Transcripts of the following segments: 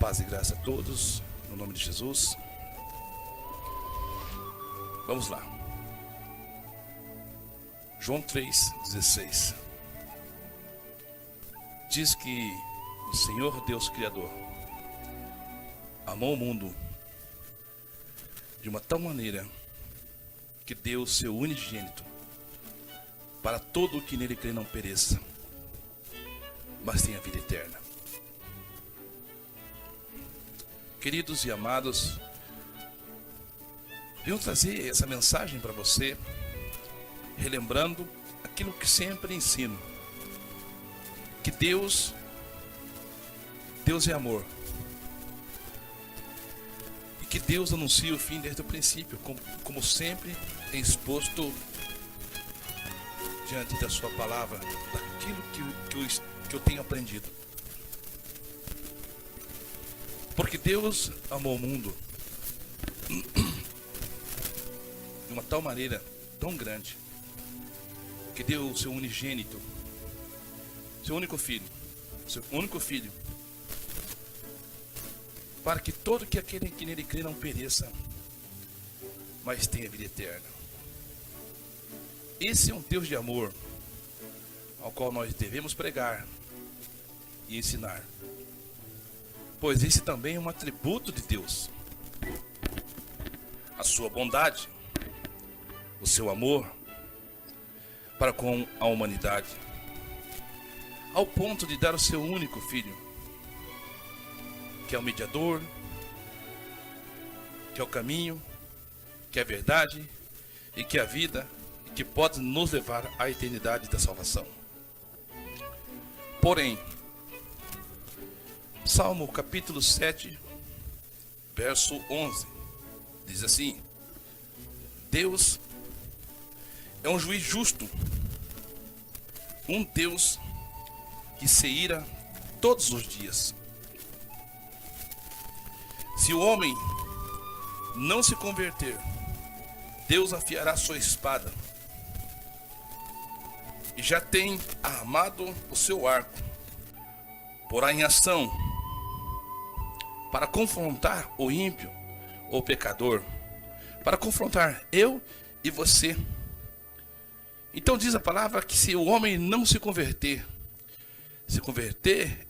Paz e graça a todos, no nome de Jesus. Vamos lá. João 3,16 diz que o Senhor Deus Criador amou o mundo de uma tal maneira que deu o seu unigênito para todo o que nele crê não pereça, mas tenha vida eterna. Queridos e amados, venho trazer essa mensagem para você, relembrando aquilo que sempre ensino, que Deus é amor, e que Deus anuncia o fim desde o princípio, como sempre tem exposto diante da sua palavra, daquilo que eu tenho aprendido. Porque Deus amou o mundo de uma tal maneira, tão grande, que deu o seu unigênito, seu único filho, para que todo aquele que nele crê não pereça, mas tenha vida eterna. Esse é um Deus de amor, ao qual nós devemos pregar e ensinar. Pois esse também é um atributo de Deus. A sua bondade, o seu amor para com a humanidade, ao ponto de dar o seu único filho, que é o mediador, que é o caminho, que é a verdade e que é a vida, e que pode nos levar à eternidade da salvação. Porém, Salmo capítulo 7, verso 11, diz assim: Deus é um juiz justo, um Deus que se ira todos os dias. Se o homem não se converter, Deus afiará sua espada, e já tem armado o seu arco, porá em ação, para confrontar o ímpio, o pecador, para confrontar eu e você. Então diz a palavra que se o homem não se converter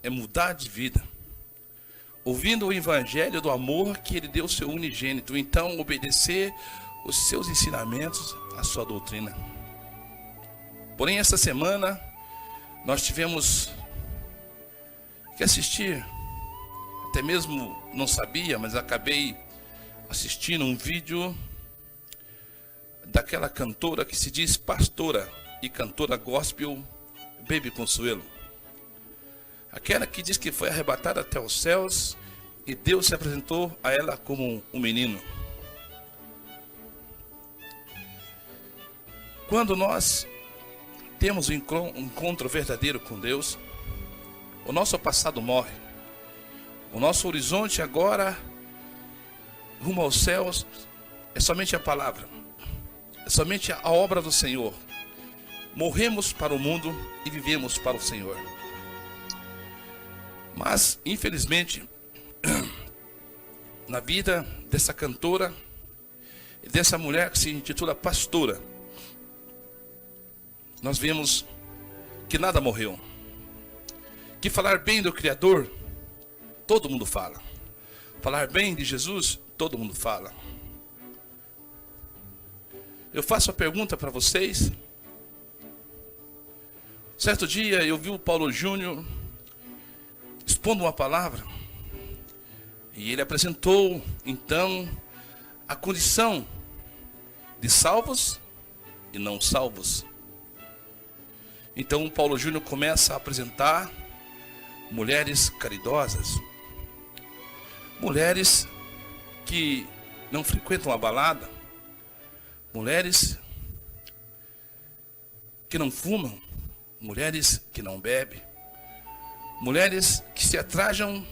é mudar de vida, ouvindo o evangelho do amor que ele deu ao seu unigênito, então obedecer os seus ensinamentos, a sua doutrina. Porém, esta semana nós tivemos que assistir, até mesmo não sabia, mas acabei assistindo um vídeo daquela cantora que se diz pastora e cantora gospel, Baby Consuelo. Aquela que diz que foi arrebatada até os céus e Deus se apresentou a ela como um menino. Quando nós temos um encontro verdadeiro com Deus, o nosso passado morre. O nosso horizonte agora, rumo aos céus, é somente a palavra. É somente a obra do Senhor. Morremos para o mundo e vivemos para o Senhor. Mas, infelizmente, na vida dessa cantora e dessa mulher que se intitula pastora, nós vemos que nada morreu. Que falar bem do Criador, todo mundo fala. Falar bem de Jesus, todo mundo fala. Eu faço a pergunta para vocês. Certo dia eu vi o Paulo Júnior expondo uma palavra, e ele apresentou então a condição de salvos e não salvos. Então o Paulo Júnior começa a apresentar mulheres caridosas, mulheres que não frequentam a balada, mulheres que não fumam, mulheres que não bebem, mulheres que se atrajam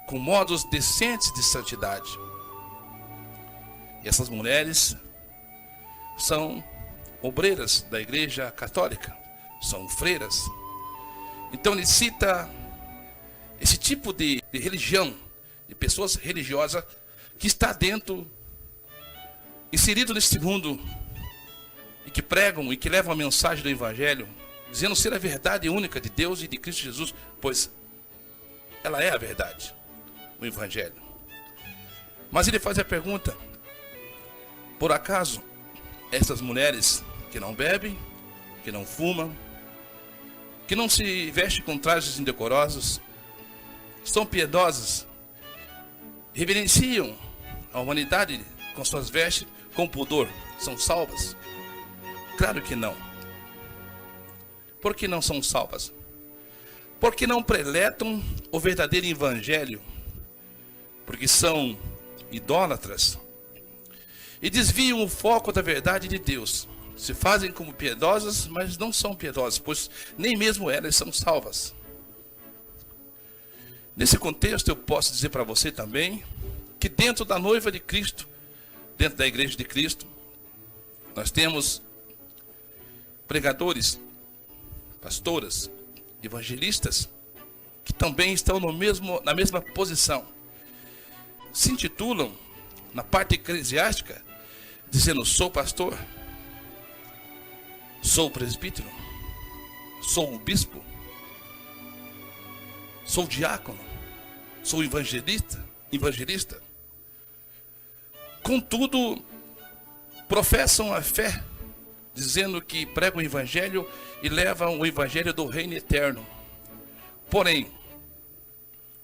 com modos decentes de santidade. E essas mulheres são obreiras da Igreja Católica, são freiras. Então ele cita esse tipo de religião, de pessoas religiosas que está dentro, inserido nesse mundo, e que pregam e que levam a mensagem do Evangelho, dizendo ser a verdade única de Deus e de Cristo Jesus, pois ela é a verdade, o Evangelho. Mas ele faz a pergunta: por acaso essas mulheres que não bebem, que não fumam, que não se vestem com trajes indecorosos, são piedosas, reverenciam a humanidade com suas vestes com pudor, são salvas? Claro que não. Por que não são salvas? Porque não preletam o verdadeiro Evangelho, porque são idólatras e desviam o foco da verdade de Deus. Se fazem como piedosas, mas não são piedosas, pois nem mesmo elas são salvas. Nesse contexto, eu posso dizer para você também que dentro da noiva de Cristo, dentro da igreja de Cristo, nós temos pregadores, pastoras, evangelistas, que também estão na mesma posição. Se intitulam, na parte eclesiástica, dizendo: sou pastor, sou presbítero, sou bispo, sou diácono, sou evangelista. Contudo, professam a fé, dizendo que pregam o Evangelho e levam o Evangelho do reino eterno. Porém,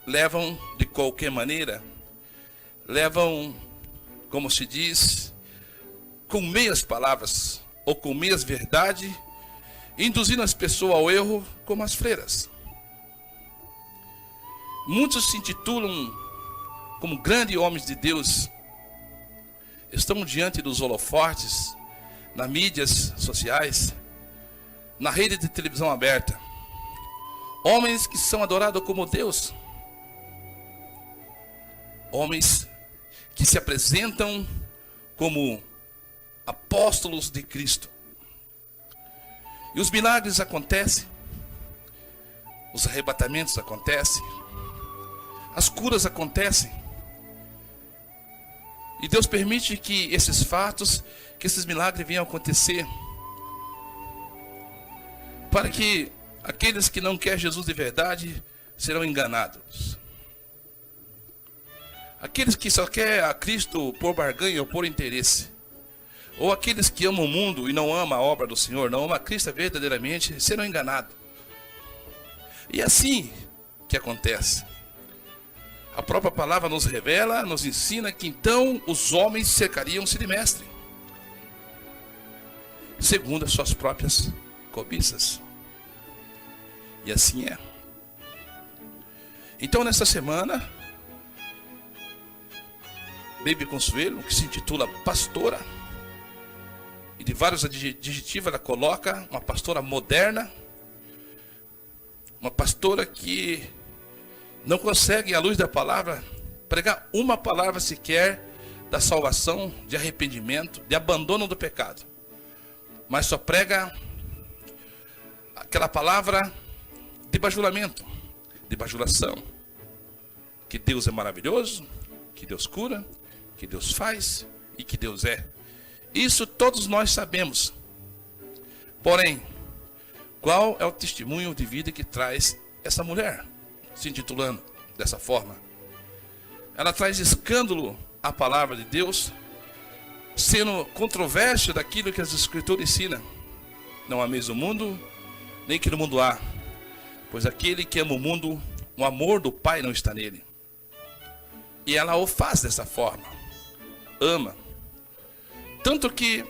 levam de qualquer maneira, levam, como se diz, com meias palavras ou com meias verdades, induzindo as pessoas ao erro, como as freiras. Muitos se intitulam como grandes homens de Deus, estão diante dos holofotes, nas mídias sociais, na rede de televisão aberta. Homens que são adorados como Deus. Homens que se apresentam como apóstolos de Cristo. E os milagres acontecem, os arrebatamentos acontecem, as curas acontecem. E Deus permite que esses fatos, que esses milagres venham a acontecer, para que aqueles que não querem Jesus de verdade serão enganados. Aqueles que só querem a Cristo por barganha ou por interesse, ou aqueles que amam o mundo e não amam a obra do Senhor, não amam a Cristo verdadeiramente, serão enganados. E é assim que acontece. A própria palavra nos revela, nos ensina que então os homens cercariam-se de mestre, segundo as suas próprias cobiças. E assim é. Então nesta semana, Baby Consuelo, que se intitula pastora, e de vários adjetivos ela coloca uma pastora moderna, uma pastora que não consegue, à luz da palavra, pregar uma palavra sequer da salvação, de arrependimento, de abandono do pecado, mas só prega aquela palavra de bajulamento, de bajulação, que Deus é maravilhoso, que Deus cura, que Deus faz e que Deus é. Isso todos nós sabemos. Porém, qual é o testemunho de vida que traz essa mulher, se intitulando dessa forma? Ela traz escândalo à palavra de Deus, sendo controvérsia daquilo que as Escrituras ensinam. Não ameis o mundo, nem que no mundo há, pois aquele que ama o mundo, o amor do Pai não está nele. E ela o faz dessa forma, ama, tanto que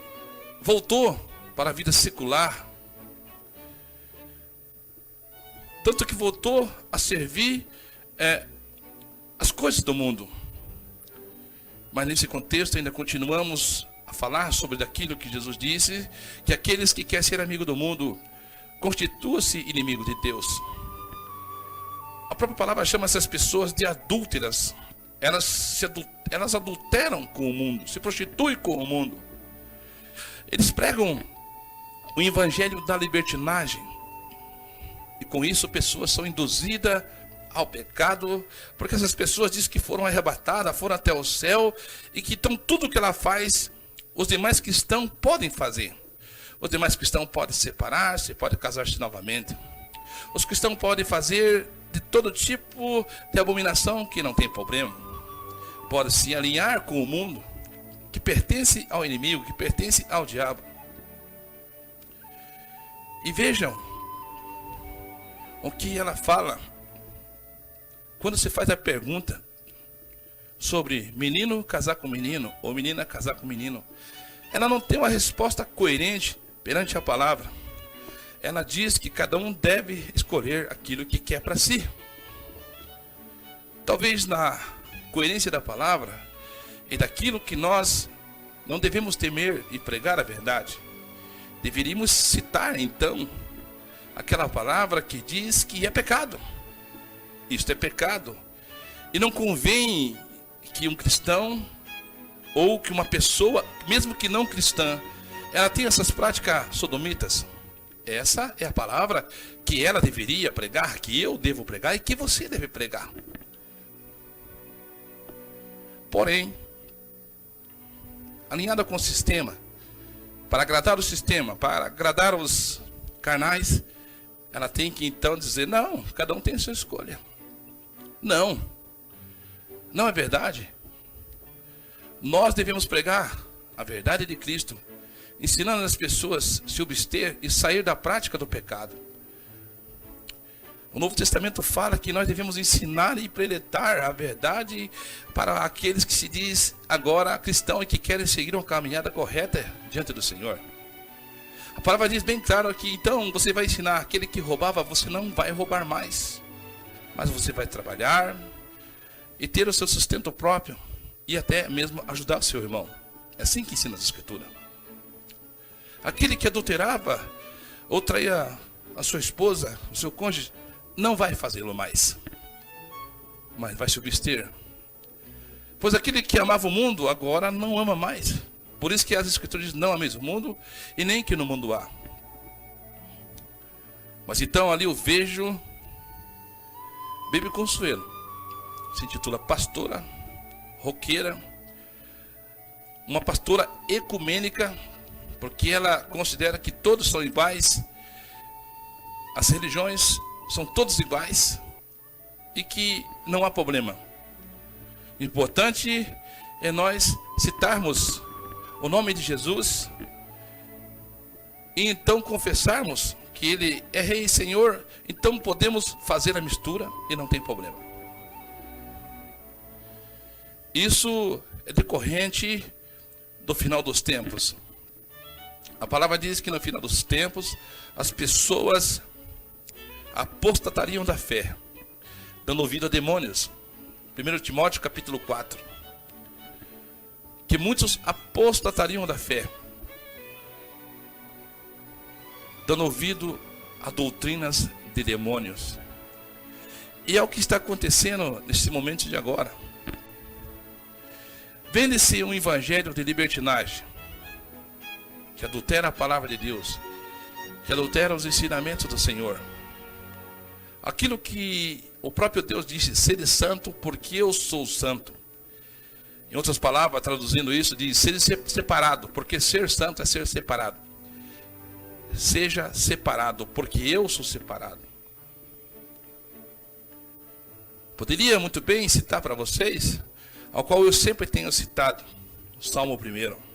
voltou para a vida secular, tanto que voltou a servir as coisas do mundo. Mas nesse contexto ainda continuamos a falar sobre aquilo que Jesus disse, que aqueles que querem ser amigo do mundo constitua-se inimigo de Deus. A própria palavra chama essas pessoas de adúlteras. Elas adulteram com o mundo, se prostituem com o mundo. Eles pregam o evangelho da libertinagem, e com isso pessoas são induzidas ao pecado, porque essas pessoas dizem que foram arrebatadas, foram até o céu, e que então tudo que ela faz, os demais cristãos podem fazer. Os demais cristãos podem separar-se, podem casar-se novamente. Os cristãos podem fazer de todo tipo de abominação, que não tem problema. Podem se alinhar com o mundo, que pertence ao inimigo, que pertence ao diabo. E vejam o que ela fala quando você faz a pergunta sobre menino casar com menino ou menina casar com menino. Ela não tem uma resposta coerente perante a palavra. Ela diz que cada um deve escolher aquilo que quer para si. Talvez na coerência da palavra e daquilo que nós não devemos temer e pregar a verdade, deveríamos citar então aquela palavra que diz que é pecado. Isto é pecado. E não convém que um cristão ou que uma pessoa, mesmo que não cristã, ela tenha essas práticas sodomitas. Essa é a palavra que ela deveria pregar, que eu devo pregar e que você deve pregar. Porém, alinhada com o sistema, para agradar o sistema, para agradar os carnais, ela tem que então dizer, não, cada um tem a sua escolha. Não é verdade. Nós devemos pregar a verdade de Cristo, ensinando as pessoas a se abster e sair da prática do pecado. O Novo Testamento fala que nós devemos ensinar e preletar a verdade para aqueles que se diz agora cristão e que querem seguir uma caminhada correta diante do Senhor. A palavra diz bem claro que então você vai ensinar aquele que roubava, você não vai roubar mais, mas você vai trabalhar e ter o seu sustento próprio e até mesmo ajudar o seu irmão. É assim que ensina as Escrituras. Aquele que adulterava ou traía a sua esposa, o seu cônjuge, não vai fazê-lo mais, mas vai se abster. Pois aquele que amava o mundo agora não ama mais. Por isso que as Escrituras dizem, não ameis o mundo e nem que no mundo há. Mas então ali eu vejo Baby Consuelo, se intitula pastora, roqueira, uma pastora ecumênica, porque ela considera que todos são iguais, as religiões são todos iguais e que não há problema. Importante é nós citarmos o nome de Jesus e então confessarmos que Ele é Rei e Senhor, então podemos fazer a mistura e não tem problema. Isso é decorrente do final dos tempos. A palavra diz que no final dos tempos as pessoas apostatariam da fé, dando ouvido a demônios. 1 Timóteo capítulo 4. Que muitos apostatariam da fé, dando ouvido a doutrinas de demônios. E é o que está acontecendo nesse momento de agora. Vende-se um evangelho de libertinagem, que adultera a palavra de Deus, que adultera os ensinamentos do Senhor. Aquilo que o próprio Deus disse, sede santo porque eu sou santo. Em outras palavras, traduzindo isso, diz, sede separado, porque ser santo é ser separado. Seja separado, porque eu sou separado. Poderia muito bem citar para vocês, ao qual eu sempre tenho citado, o Salmo 1.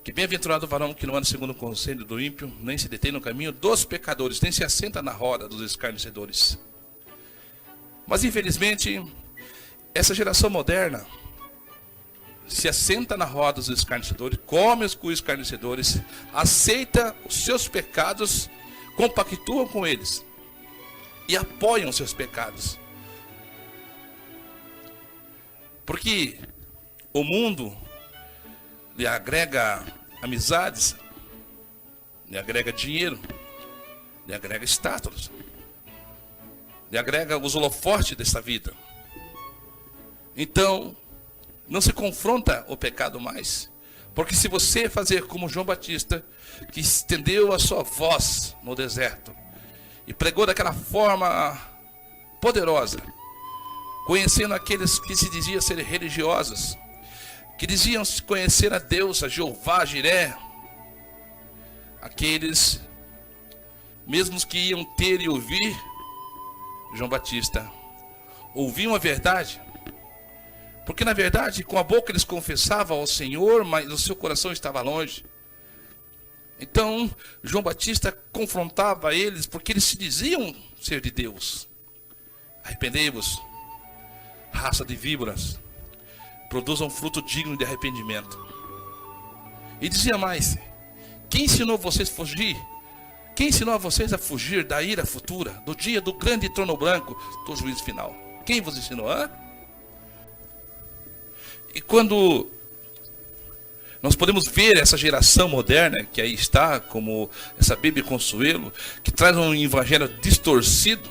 Que bem-aventurado o varão que não anda segundo o conselho do ímpio, nem se detém no caminho dos pecadores, nem se assenta na roda dos escarnecedores. Mas infelizmente, essa geração moderna se assenta na roda dos escarnecedores, come com os escarnecedores, aceita os seus pecados, compactuam com eles e apoiam os seus pecados. Porque o mundo lhe agrega amizades, lhe agrega dinheiro, lhe agrega status, lhe agrega os holofotes dessa vida. Então, não se confronta o pecado mais. Porque se você fazer como João Batista, que estendeu a sua voz no deserto, e pregou daquela forma poderosa, conhecendo aqueles que se diziam ser religiosos, que diziam conhecer a Deus, a Jeová, Jiré, aqueles mesmos que iam ter e ouvir João Batista, ouviam a verdade, porque na verdade com a boca eles confessavam ao Senhor, mas o seu coração estava longe. Então João Batista confrontava eles, porque eles se diziam ser de Deus. Arrependei-vos, raça de víboras, produzam fruto digno de arrependimento. E dizia mais: quem ensinou vocês a fugir? Quem ensinou a vocês a fugir da ira futura, do dia do grande trono branco, do juízo final? Quem vos ensinou? E quando nós podemos ver essa geração moderna, que aí está, como essa Bíblia Consuelo, que traz um evangelho distorcido,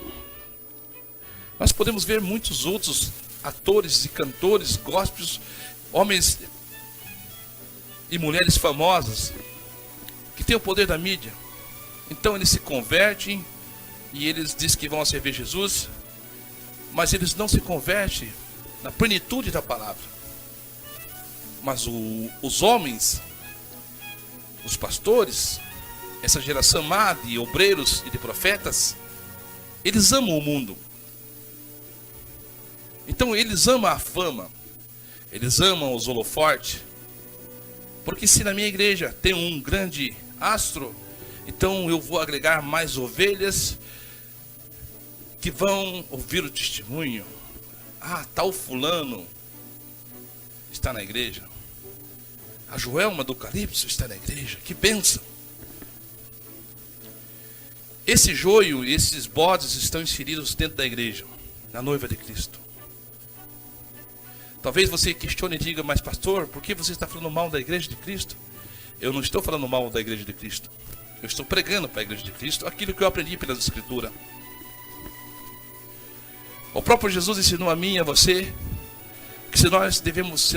nós podemos ver muitos outros atores e cantores gospels, homens e mulheres famosas, que têm o poder da mídia. Então eles se convertem e eles dizem que vão servir Jesus, mas eles não se convertem na plenitude da palavra. Mas os homens, os pastores, essa geração má de obreiros e de profetas, eles amam o mundo. Então eles amam a fama, eles amam os holofortes, porque se na minha igreja tem um grande astro, então eu vou agregar mais ovelhas que vão ouvir o testemunho. Tal fulano está na igreja. A Joelma do Calypso está na igreja. Que bênção! Esse joio e esses bodes estão inseridos dentro da igreja, na noiva de Cristo. Talvez você questione e diga: mas pastor, por que você está falando mal da igreja de Cristo? Eu não estou falando mal da igreja de Cristo. Eu estou pregando para a igreja de Cristo aquilo que eu aprendi pelas Escrituras. O próprio Jesus ensinou a mim e a você que se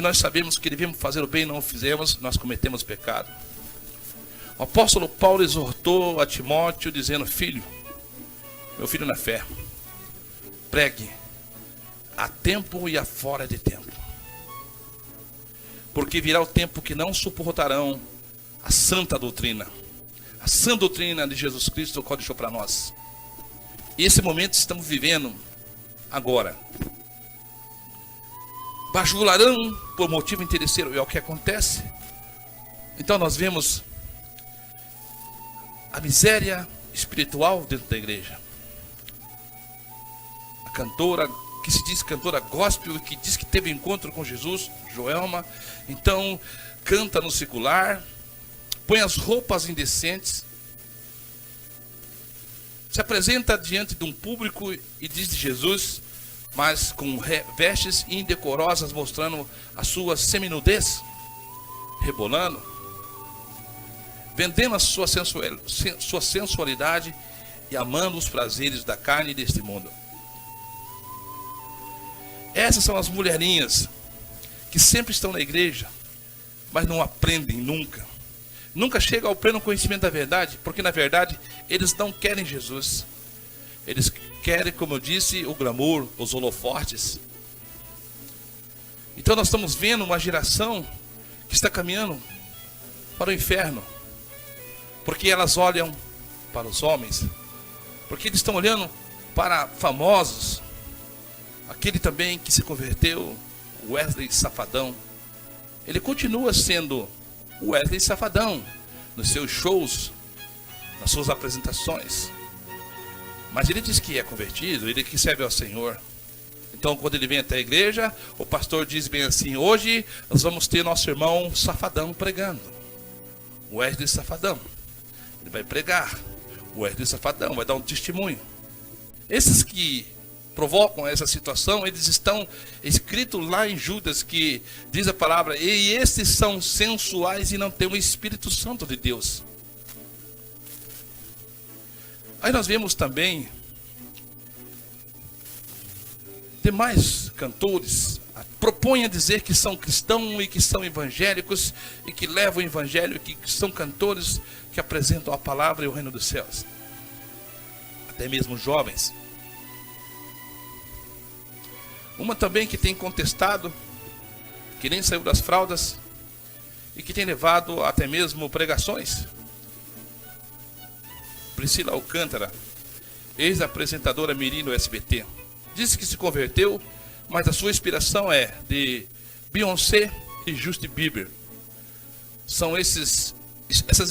nós sabemos que devemos fazer o bem e não o fizemos, nós cometemos pecado. O apóstolo Paulo exortou a Timóteo dizendo: filho, meu filho na fé, pregue a tempo e a fora de tempo, porque virá o tempo que não suportarão a santa doutrina. A sã doutrina de Jesus Cristo, o qual deixou para nós. E esse momento estamos vivendo agora. Bajularão por motivo interesseiro, é o que acontece. Então nós vemos a miséria espiritual dentro da igreja. A cantora, que se diz cantora gospel, que diz que teve encontro com Jesus, Joelma, então canta no secular, põe as roupas indecentes, se apresenta diante de um público e diz de Jesus, mas com vestes indecorosas, mostrando a sua seminudez, rebolando, vendendo a sua sensualidade e amando os prazeres da carne deste mundo. Essas são as mulherinhas que sempre estão na igreja, mas não aprendem nunca. Nunca chegam ao pleno conhecimento da verdade, porque na verdade eles não querem Jesus. Eles querem, como eu disse, o glamour, os holofortes. Então nós estamos vendo uma geração que está caminhando para o inferno, porque elas olham para os homens, porque eles estão olhando para famosos. Aquele também que se converteu, Wesley Safadão, ele continua sendo Wesley Safadão nos seus shows, nas suas apresentações, mas ele diz que é convertido, ele que serve ao Senhor. Então quando ele vem até a igreja, o pastor diz bem assim: hoje nós vamos ter nosso irmão Safadão pregando, Wesley Safadão, ele vai pregar, Wesley Safadão vai dar um testemunho. Esses que provocam essa situação, eles estão escritos lá em Judas, que diz a palavra: e estes são sensuais e não têm o Espírito Santo de Deus. Aí nós vemos também demais cantores propõem a dizer que são cristãos e que são evangélicos e que levam o evangelho, que são cantores que apresentam a palavra e o reino dos céus. até mesmo jovens. Uma também que tem contestado, que nem saiu das fraldas e que tem levado até mesmo pregações. Priscila Alcântara, ex-apresentadora mirim do SBT, disse que se converteu, mas a sua inspiração é de Beyoncé e Justin Bieber. São essas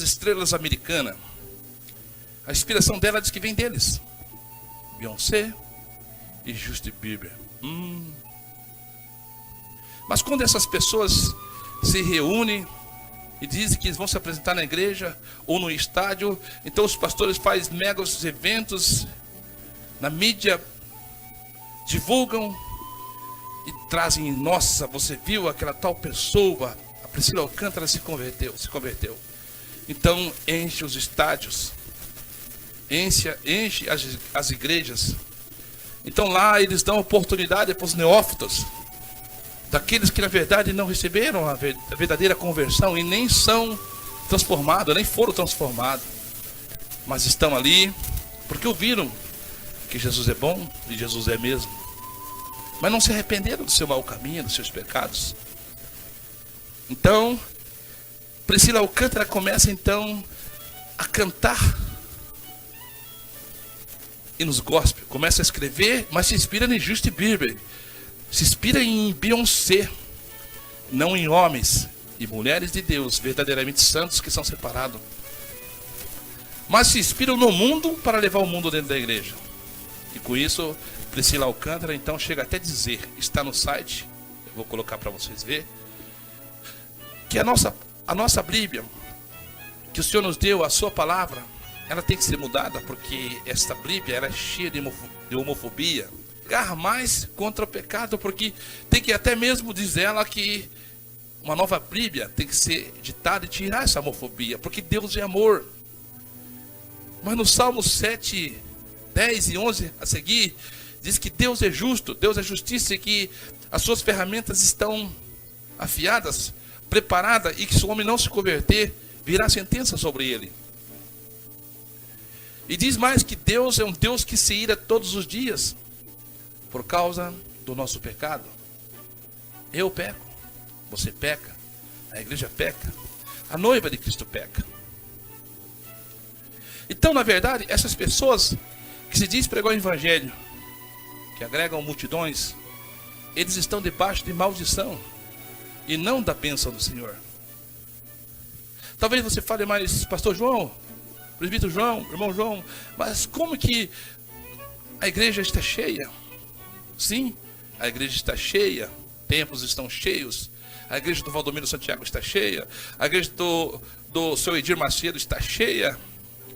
estrelas americanas. A inspiração dela diz que vem deles. Beyoncé e Justin Bieber. Mas quando essas pessoas se reúnem e dizem que eles vão se apresentar na igreja ou no estádio, então os pastores fazem megas eventos na mídia, divulgam e trazem: nossa, você viu aquela tal pessoa, a Priscila Alcântara se converteu. Então enche os estádios, enche as igrejas. Então lá eles dão oportunidade para os neófitos, daqueles que na verdade não receberam a verdadeira conversão e nem são transformados, nem foram transformados, mas estão ali porque ouviram que Jesus é bom e Jesus é mesmo, mas não se arrependeram do seu mau caminho, dos seus pecados. Então Priscila Alcântara começa então a cantar e nos gospel, começa a escrever, mas se inspira em Justin Bieber, se inspira em Beyoncé, não em homens e mulheres de Deus verdadeiramente santos que são separados, mas se inspiram no mundo para levar o mundo dentro da igreja. E com isso Priscila Alcântara então chega até dizer, está no site, eu vou colocar para vocês verem, que a nossa Bíblia, que o Senhor nos deu, a sua palavra, ela tem que ser mudada, porque esta Bíblia ela é cheia de homofobia. Garra mais contra o pecado, porque tem que até mesmo dizer ela que uma nova Bíblia tem que ser ditada e tirar essa homofobia, porque Deus é amor. Mas no Salmo 7, 10 e 11 a seguir, diz que Deus é justo, Deus é justiça, e que as suas ferramentas estão afiadas, preparadas, e que se o homem não se converter, virá sentença sobre ele. E diz mais que Deus é um Deus que se ira todos os dias por causa do nosso pecado. Eu peco, você peca, a igreja peca, a noiva de Cristo peca. Então, na verdade, essas pessoas que se diz pregar o evangelho, que agregam multidões, eles estão debaixo de maldição e não da bênção do Senhor. Talvez você fale: mas pastor João, presbítero João, irmão João, mas como que a igreja está cheia? Sim, a igreja está cheia, templos estão cheios, a igreja do Valdomiro Santiago está cheia, a igreja do seu Edir Macedo está cheia,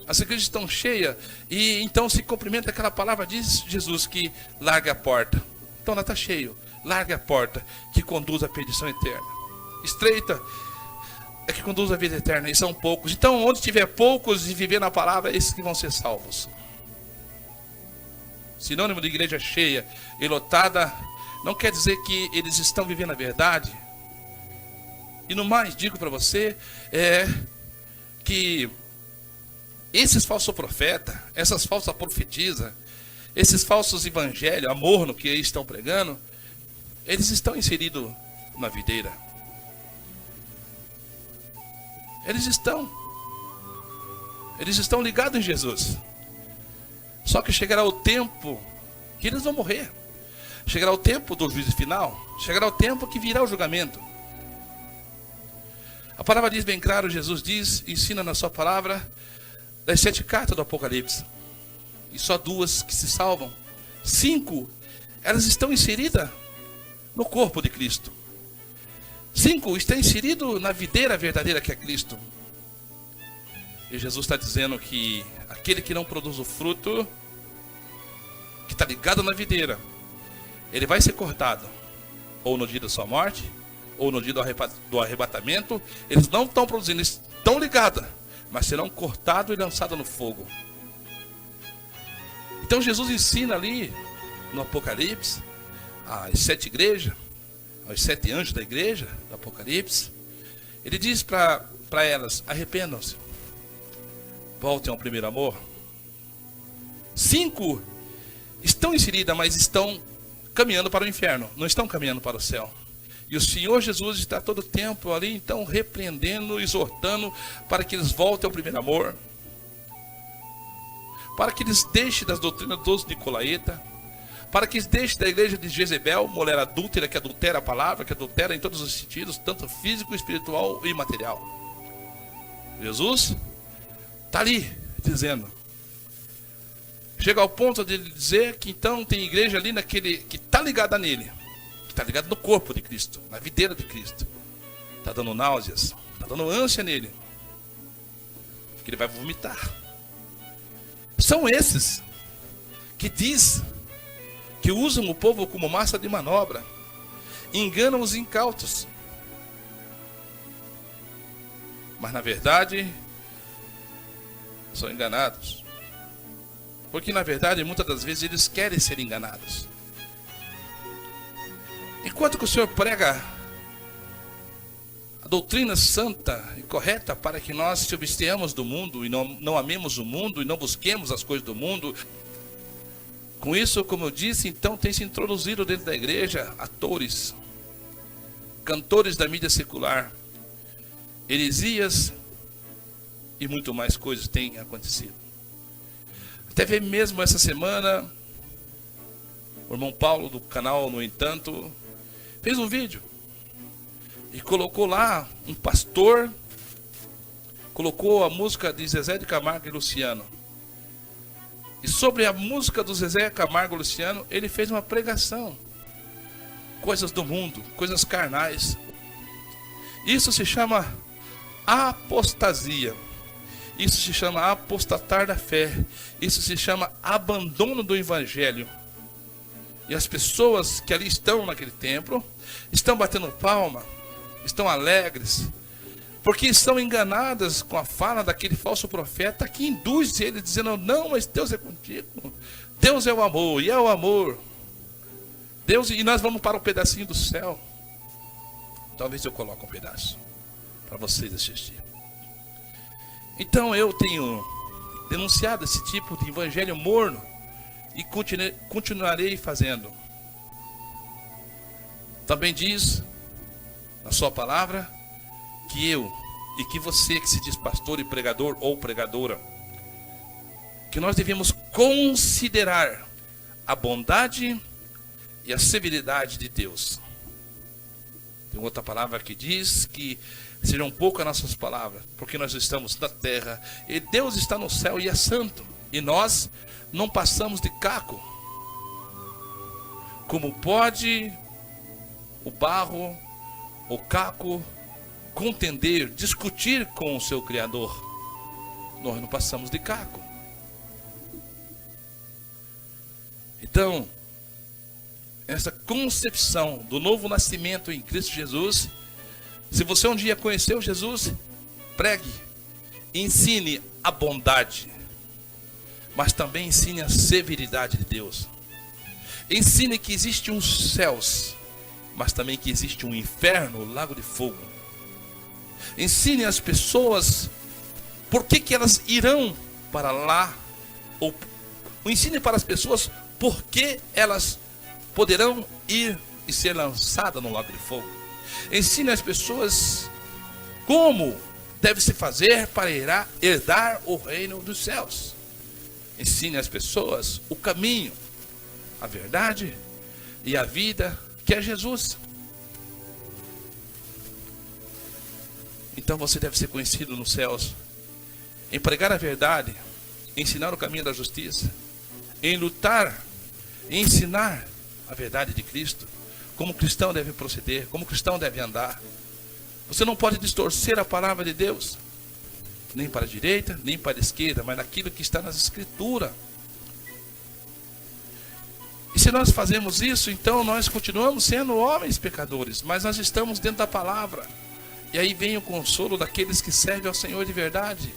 as igrejas estão cheias, e então se cumprimenta aquela palavra, diz Jesus, que larga a porta. Então ela está cheia, larga a porta que conduz à perdição eterna, estreita é que conduz à vida eterna, e são poucos. Então onde tiver poucos e viver na palavra, esses que vão ser salvos. Sinônimo de igreja cheia e lotada não quer dizer que eles estão vivendo a verdade. E no mais, digo para você, que esses falsos profetas, essas falsas profetisas, esses falsos evangelhos, amor no que eles estão pregando, eles estão inseridos na videira. Eles estão ligados em Jesus. Só que chegará o tempo que eles vão morrer. Chegará o tempo do juízo final. Chegará o tempo que virá o julgamento. A palavra diz bem claro, Jesus diz, ensina na sua palavra, das 7 cartas do Apocalipse. E só 2 que se salvam. 5, elas estão inseridas no corpo de Cristo. 5, está inserido na videira verdadeira que é Cristo. E Jesus está dizendo que aquele que não produz o fruto, que está ligado na videira, ele vai ser cortado, ou no dia da sua morte, ou no dia do arrebatamento. Eles não estão produzindo, eles estão ligados, mas serão cortados e lançados no fogo. Então Jesus ensina ali no Apocalipse as 7 igrejas, aos 7 anjos da igreja do Apocalipse. Ele diz para elas: arrependam-se, voltem ao primeiro amor, 5 estão inseridas, mas estão caminhando para o inferno, não estão caminhando para o céu. E o Senhor Jesus está todo o tempo ali, então, repreendendo, exortando, para que eles voltem ao primeiro amor, para que eles deixem das doutrinas dos nicolaítas, para que eles deixem da igreja de Jezebel, mulher adúltera, que adultera a palavra, que adultera em todos os sentidos, tanto físico, espiritual e material. Jesus está ali, dizendo, chega ao ponto de ele dizer que então tem igreja ali naquele que está ligada nele, que está ligada no corpo de Cristo, na videira de Cristo. Está dando náuseas, está dando ânsia nele, que ele vai vomitar. São esses que diz que usam o povo como massa de manobra, enganam os incautos, mas na verdade são enganados. Porque na verdade, muitas das vezes, eles querem ser enganados. Enquanto que o Senhor prega a doutrina santa e correta para que nós se abstenhamos do mundo e não amemos o mundo e não busquemos as coisas do mundo. Com isso, como eu disse, então tem se introduzido dentro da igreja atores, cantores da mídia secular, heresias e muito mais coisas têm acontecido. Até mesmo essa semana, o irmão Paulo do canal No Entanto fez um vídeo e colocou lá um pastor, colocou a música de Zezé de Camargo e Luciano. E sobre a música do Zezé Camargo e Luciano, ele fez uma pregação. Coisas do mundo, coisas carnais. Isso se chama apostasia. Isso se chama apostatar da fé. Isso se chama abandono do evangelho. E as pessoas que ali estão naquele templo estão batendo palma, estão alegres, porque estão enganadas com a fala daquele falso profeta que induz eles dizendo: não, mas Deus é contigo, Deus é o amor, e é o amor Deus, e nós vamos para um pedacinho do céu. Talvez eu coloque um pedaço para vocês assistirem. Então eu tenho denunciado esse tipo de evangelho morno e continuarei fazendo. Também diz na sua palavra que eu e que você que se diz pastor e pregador ou pregadora, que nós devemos considerar a bondade e a severidade de Deus. Tem outra palavra que diz que sejam poucas nossas palavras, porque nós estamos na terra e Deus está no céu e é santo, e nós não passamos de caco. Como pode o barro, o caco, contender, discutir com o seu Criador? Nós não passamos de caco. Então, essa concepção do novo nascimento em Cristo Jesus, se você um dia conheceu Jesus, pregue, ensine a bondade, mas também ensine a severidade de Deus. Ensine que existe uns céus, mas também que existe um inferno, o lago de fogo. Ensine as pessoas por que elas irão para lá, ou ensine para as pessoas por que elas poderão ir e ser lançadas no lago de fogo. Ensine as pessoas como deve se fazer para herdar o reino dos céus. Ensine as pessoas o caminho, a verdade e a vida, que é Jesus. Então você deve ser conhecido nos céus em pregar a verdade, em ensinar o caminho da justiça, em lutar, em ensinar a verdade de Cristo, como o cristão deve proceder, como o cristão deve andar. Você não pode distorcer a palavra de Deus, nem para a direita, nem para a esquerda, mas naquilo que está nas Escrituras. E se nós fazemos isso, então nós continuamos sendo homens pecadores, mas nós estamos dentro da palavra. E aí vem o consolo daqueles que servem ao Senhor de verdade.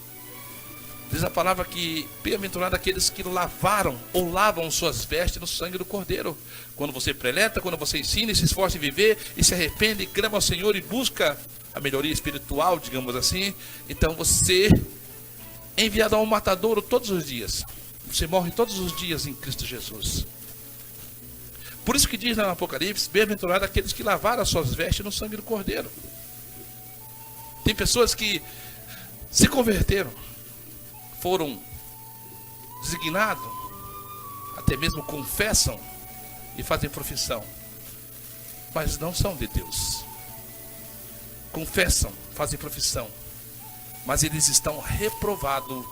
Diz a palavra que bem-aventurado aqueles que lavaram ou lavam suas vestes no sangue do Cordeiro. Quando você preleta, quando você ensina e se esforça em viver e se arrepende, clama ao Senhor e busca a melhoria espiritual, digamos assim, então você é enviado ao matadouro todos os dias. Você morre todos os dias em Cristo Jesus. Por isso que diz lá no Apocalipse: bem-aventurado aqueles que lavaram as suas vestes no sangue do Cordeiro. Tem pessoas que se converteram, foram designados, até mesmo confessam e fazem profissão, mas não são de Deus. Confessam, fazem profissão, mas eles estão reprovados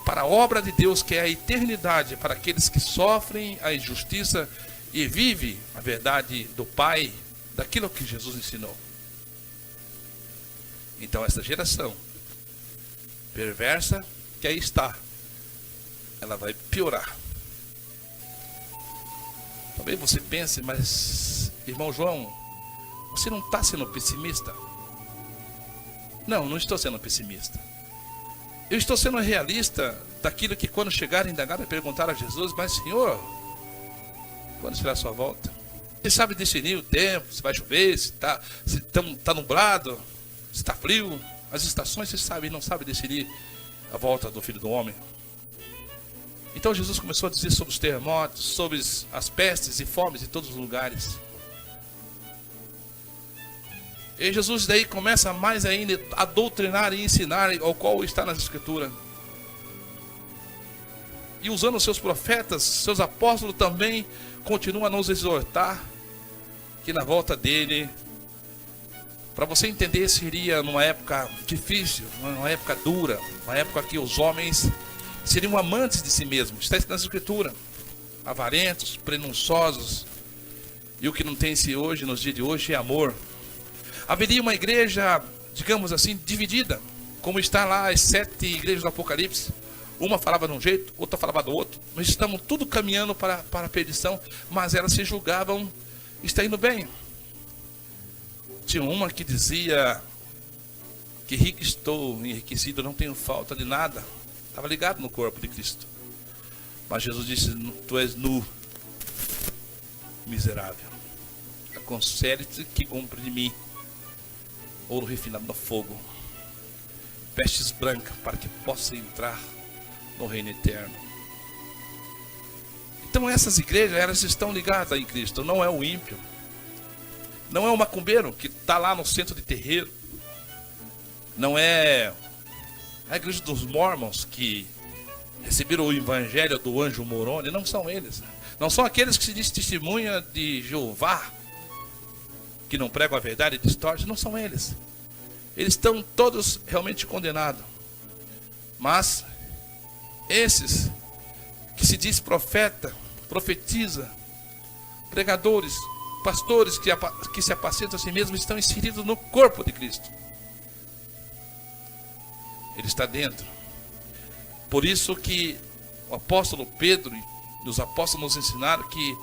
para a obra de Deus, que é a eternidade, para aqueles que sofrem a injustiça e vivem a verdade do Pai, daquilo que Jesus ensinou. Então essa geração perversa que aí está, ela vai piorar. Talvez você pense: mas irmão João, você não está sendo pessimista? Não, não estou sendo pessimista. Eu estou sendo realista daquilo que, quando chegarem a indagar e perguntar a Jesus: mas Senhor, quando será a sua volta? Você sabe discernir o tempo, se vai chover, se está nublado, se está frio, as estações você sabe, não sabe decidir a volta do Filho do Homem. Então Jesus começou a dizer sobre os terremotos, sobre as pestes e fomes em todos os lugares. E Jesus daí começa mais ainda a doutrinar e ensinar, ao qual está nas Escrituras. E usando os seus profetas, seus apóstolos também continua a nos exortar que na volta dele, para você entender, seria numa época difícil, numa época dura, uma época que os homens seriam amantes de si mesmos. Está escrito na Escritura: avarentos, prenunçosos, e o que não tem-se hoje, nos dias de hoje, é amor. Haveria uma igreja, digamos assim, dividida, como está lá as 7 igrejas do Apocalipse. Uma falava de um jeito, outra falava do outro. Nós estamos tudo caminhando para a perdição, mas elas se julgavam estar indo bem. Tinha uma que dizia que rico estou, enriquecido, não tenho falta de nada. Estava ligado no corpo de Cristo. Mas Jesus disse: tu és nu, miserável. Aconselho-te que compre de mim ouro refinado no fogo, vestes brancas, para que possa entrar no reino eterno. Então essas igrejas, elas estão ligadas em Cristo. Não é o ímpio, não é o macumbeiro que está lá no centro de terreiro, não é a igreja dos mormons que receberam o evangelho do anjo Moroni. Não são eles. Não são aqueles que se diz testemunha de Jeová, que não pregam a verdade e distorcem. Não são eles. Eles estão todos realmente condenados. Mas esses que se diz profeta, profetiza, pregadores, pastores que se apacentam a si mesmos, estão inseridos no corpo de Cristo. Ele está dentro. Por isso que o apóstolo Pedro e os apóstolos nos ensinaram que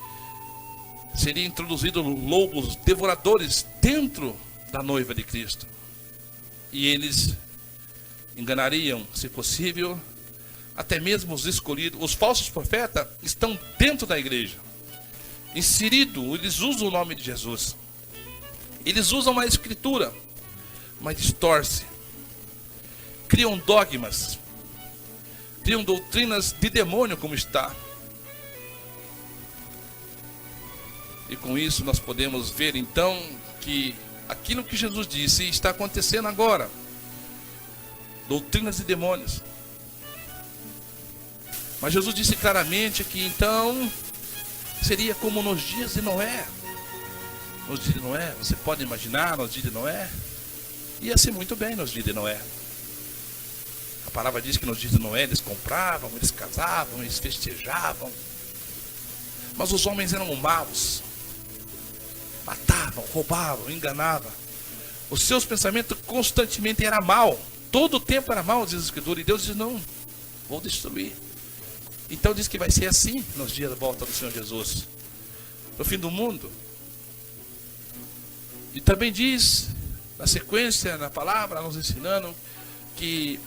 seria introduzido lobos devoradores dentro da noiva de Cristo. E eles enganariam, se possível, até mesmo os escolhidos. Os falsos profetas estão dentro da igreja, inserido. Eles usam o nome de Jesus, eles usam a Escritura, mas distorce, criam dogmas, criam doutrinas de demônio, como está. E com isso nós podemos ver então que aquilo que Jesus disse está acontecendo agora. Doutrinas de demônios. Mas Jesus disse claramente que então seria como nos dias de Noé. Nos dias de Noé, você pode imaginar, nos dias de Noé, ia ser muito bem nos dias de Noé. A palavra diz que nos dias de Noé eles compravam, eles casavam, eles festejavam. Mas os homens eram maus. Matavam, roubavam, enganavam. Os seus pensamentos constantemente eram mal. Todo o tempo era mal, diz a Escritura. E Deus diz: não, vou destruir. Então diz que vai ser assim nos dias da volta do Senhor Jesus, no fim do mundo. E também diz, na sequência, na palavra, nos ensinando que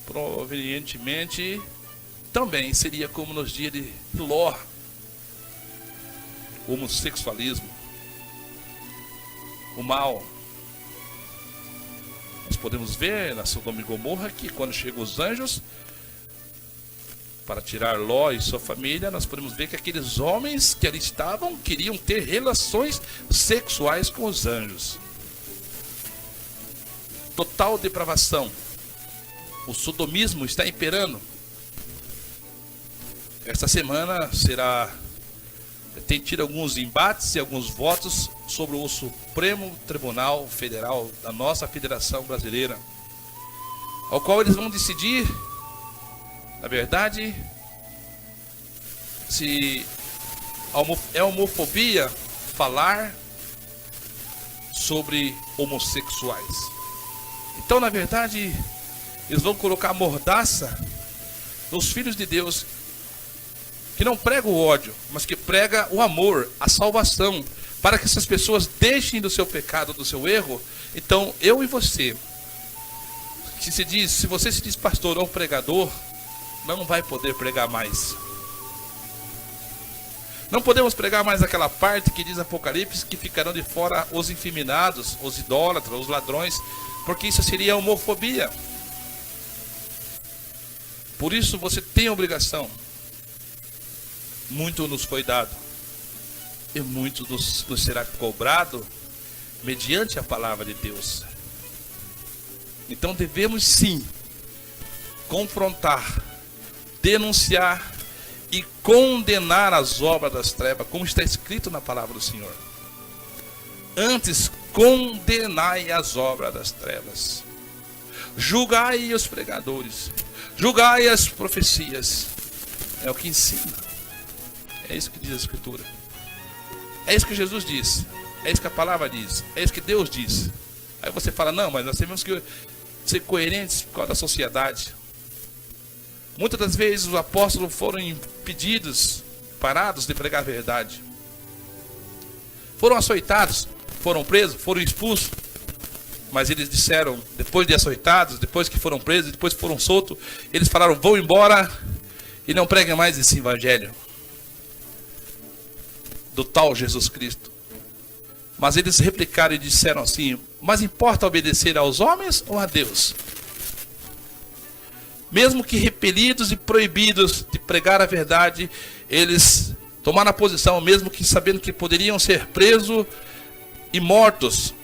provenientemente também seria como nos dias de Ló, o homossexualismo, o mal. Nós podemos ver na Sodoma e Gomorra que quando chegam os anjos, para tirar Ló e sua família, nós podemos ver que aqueles homens que ali estavam queriam ter relações sexuais com os anjos. Total depravação. O sodomismo está imperando. Esta semana tem tido alguns embates e alguns votos sobre o Supremo Tribunal Federal da nossa Federação Brasileira, ao qual eles vão decidir, na verdade, se é homofobia falar sobre homossexuais. Então, na verdade, eles vão colocar mordaça nos filhos de Deus, que não prega o ódio, mas que prega o amor, a salvação, para que essas pessoas deixem do seu pecado, do seu erro. Então, eu e você, se você se diz pastor ou pregador, não vai poder pregar mais. Não podemos pregar mais aquela parte que diz Apocalipse, que ficarão de fora os infeminados, os idólatras, os ladrões, porque isso seria homofobia. Por isso você tem a obrigação. Muito nos foi dado, e muito nos será cobrado, mediante a palavra de Deus. Então devemos sim confrontar, denunciar e condenar as obras das trevas, como está escrito na palavra do Senhor. Antes, condenai as obras das trevas, julgai os pregadores, julgai as profecias. É o que ensina. É isso que diz a Escritura. É isso que Jesus diz. É isso que a palavra diz. É isso que Deus diz. Aí você fala, não, mas nós temos que ser coerentes por causa da sociedade. Muitas das vezes os apóstolos foram impedidos, parados de pregar a verdade. Foram açoitados, foram presos, foram expulsos. Mas eles disseram, depois de açoitados, depois que foram presos, depois que foram soltos, eles falaram, vão embora e não preguem mais esse evangelho do tal Jesus Cristo. Mas eles replicaram e disseram assim, mas importa obedecer aos homens ou a Deus? Mesmo que repelidos e proibidos de pregar a verdade, eles tomaram a posição, mesmo que sabendo que poderiam ser presos e mortos,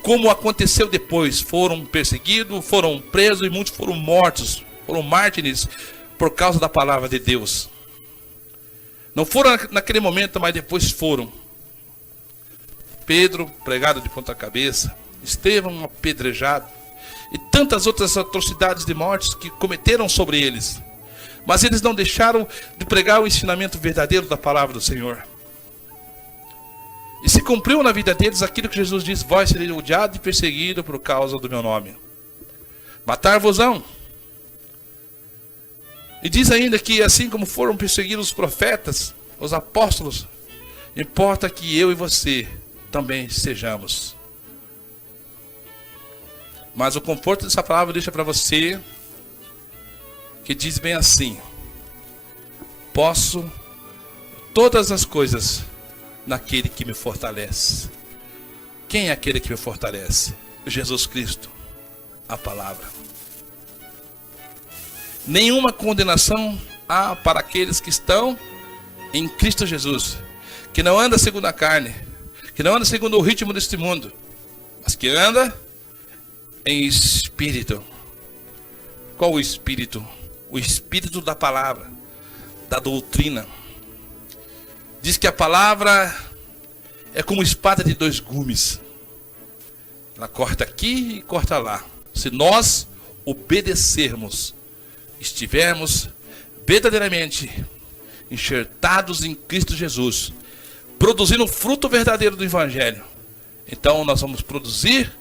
como aconteceu depois. Foram perseguidos, foram presos e muitos foram mortos, foram mártires por causa da palavra de Deus. Não foram naquele momento, mas depois foram. Pedro, pregado de ponta cabeça, Estevão, apedrejado, e tantas outras atrocidades de mortes que cometeram sobre eles. Mas eles não deixaram de pregar o ensinamento verdadeiro da palavra do Senhor. E se cumpriu na vida deles aquilo que Jesus disse, vós sereis odiados e perseguidos por causa do meu nome. Matar-vos-ão. E diz ainda que assim como foram perseguidos os profetas, os apóstolos, importa que eu e você também sejamos. Mas o conforto dessa palavra deixa para você, que diz bem assim, posso todas as coisas naquele que me fortalece. Quem é aquele que me fortalece? Jesus Cristo, a palavra. Nenhuma condenação há para aqueles que estão em Cristo Jesus, que não anda segundo a carne, que não anda segundo o ritmo deste mundo, mas que anda em espírito. Qual o espírito? O espírito da palavra, da doutrina. Diz que a palavra é como espada de dois gumes. Ela corta aqui e corta lá. Se nós obedecermos, estivermos verdadeiramente enxertados em Cristo Jesus, produzindo o fruto verdadeiro do Evangelho, então nós vamos produzir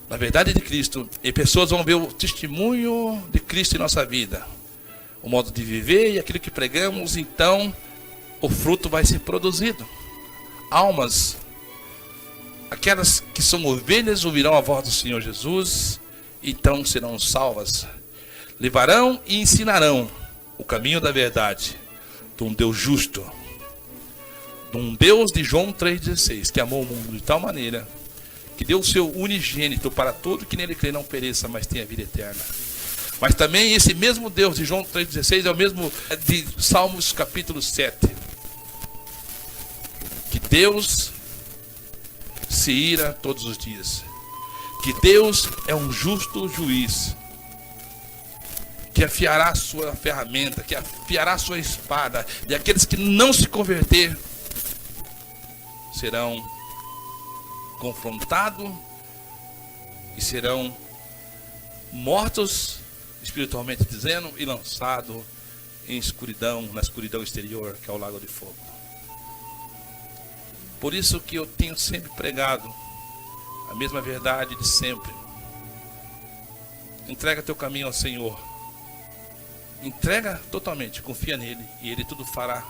na verdade de Cristo, e pessoas vão ver o testemunho de Cristo em nossa vida, o modo de viver e aquilo que pregamos. Então o fruto vai ser produzido. Almas, aquelas que são ovelhas, ouvirão a voz do Senhor Jesus, então serão salvas. Levarão e ensinarão o caminho da verdade, de um Deus justo, de um Deus de João 3,16, que amou o mundo de tal maneira que deu o seu unigênito para todo que nele crê não pereça, mas tenha vida eterna. Mas também esse mesmo Deus de João 3,16 é o mesmo de Salmos capítulo 7. Que Deus se ira todos os dias. Que Deus é um justo juiz. Que afiará a sua ferramenta, que afiará a sua espada. E aqueles que não se converter serão confrontados e serão mortos, espiritualmente dizendo, e lançados em escuridão, na escuridão exterior, que é o lago de fogo. Por isso que eu tenho sempre pregado a mesma verdade de sempre. Entrega teu caminho ao Senhor. Entrega totalmente, confia nele e ele tudo fará